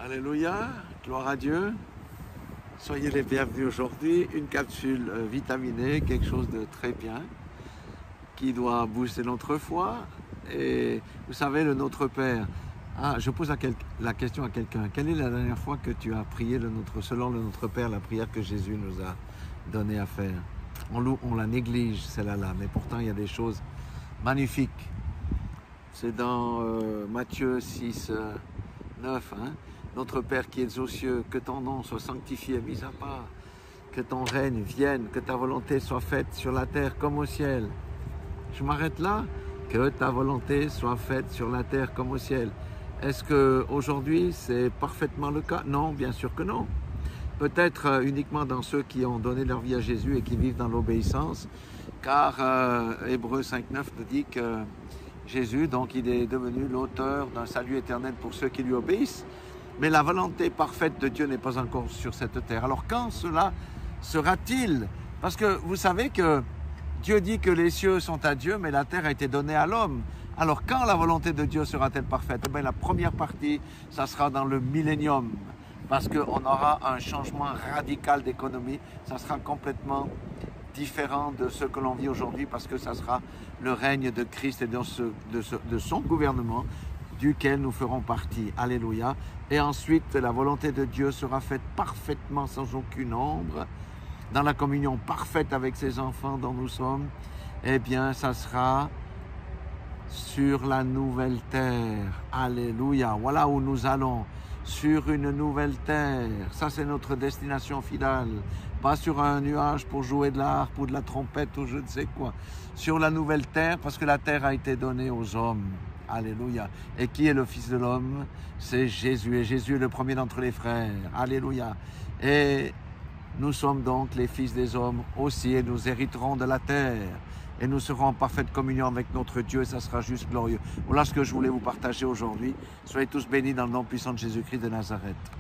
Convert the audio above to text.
Alléluia, gloire à Dieu. Soyez les bienvenus aujourd'hui. Une capsule vitaminée, quelque chose de très bien, qui doit booster notre foi. Et vous savez, le Notre Père. Je pose la question à quelqu'un. Quelle est la dernière fois que tu as prié selon le Notre Père, la prière que Jésus nous a donné à faire? On la néglige, celle-là, mais pourtant il y a des choses magnifiques. C'est dans Matthieu 6, 9. Notre Père qui es aux cieux, que ton nom soit sanctifié, mis à part, que ton règne vienne, que ta volonté soit faite sur la terre comme au ciel. Je m'arrête là. Que ta volonté soit faite sur la terre comme au ciel. Est-ce qu'aujourd'hui c'est parfaitement le cas? Non, bien sûr que non. Peut-être uniquement dans ceux qui ont donné leur vie à Jésus et qui vivent dans l'obéissance, car Hébreux 5.9 nous dit que Jésus, donc, il est devenu l'auteur d'un salut éternel pour ceux qui lui obéissent. Mais la volonté parfaite de Dieu n'est pas encore sur cette terre. Alors quand cela sera-t-il? Parce que vous savez que Dieu dit que les cieux sont à Dieu, mais la terre a été donnée à l'homme. Alors quand la volonté de Dieu sera-t-elle parfaite? Eh bien, la première partie, ça sera dans le millénium. Parce qu'on aura un changement radical d'économie. Ça sera complètement différent de ce que l'on vit aujourd'hui, parce que ça sera le règne de Christ et de son gouvernement, duquel nous ferons partie. Alléluia. Et ensuite, la volonté de Dieu sera faite parfaitement, sans aucune ombre, dans la communion parfaite avec ses enfants dont nous sommes. Eh bien, ça sera sur la nouvelle terre. Alléluia. Voilà où nous allons. Sur une nouvelle terre. Ça, c'est notre destination finale. Pas sur un nuage pour jouer de la harpe ou de la trompette ou je ne sais quoi. Sur la nouvelle terre, parce que la terre a été donnée aux hommes. Alléluia. Et qui est le Fils de l'homme? C'est Jésus. Et Jésus est le premier d'entre les frères. Alléluia. Et nous sommes donc les fils des hommes aussi, et nous hériterons de la terre. Et nous serons en parfaite communion avec notre Dieu, et ça sera juste glorieux. Voilà ce que je voulais vous partager aujourd'hui. Soyez tous bénis dans le nom puissant de Jésus-Christ de Nazareth.